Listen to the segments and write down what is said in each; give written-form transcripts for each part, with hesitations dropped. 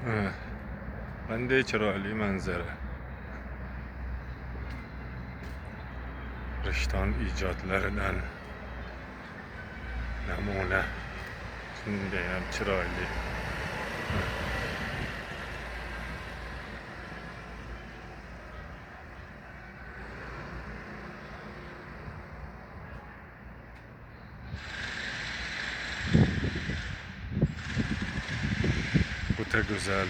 Qanday chiroyli manzara. Rishton ijodlaridan namuna. Shundayam chiroyli. O'ta go'zal.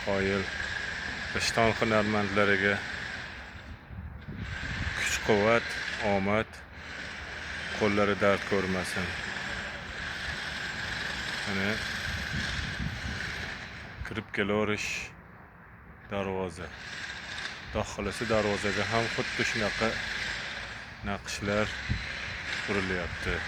Qoyil Rishton hunarmandlariga kuch-quvvat, omad, qo'llari dard ko'rmasin. Mana kirib kelaverish darvoza. Daxilasi darvozaga ham xuddi shunaqa naqshlar urilyapti.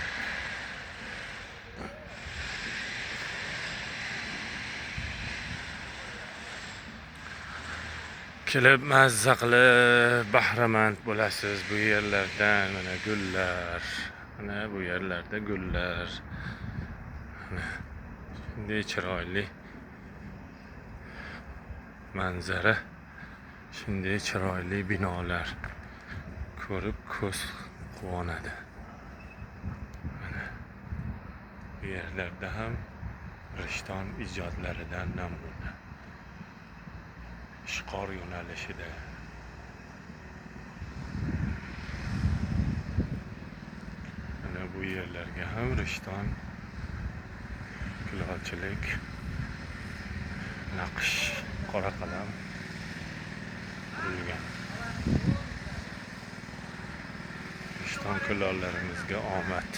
Kelib mazza qilib bahramand bo'lasiz bu yerlardan. Mana gullar, mana bu yerlarda gullar. Mana shunday chiroyli manzara, shunday chiroyli binolar ko'rib ko'z quvonadi. Mana bu yerlarda ham Rishton ijodlaridan namuna. Ishqor yo'nalishida. Mana bu yerlarga ham Rishton kulolchilik, naqsh, qora qalam qurilgan. Rishton kulollarimizga omad.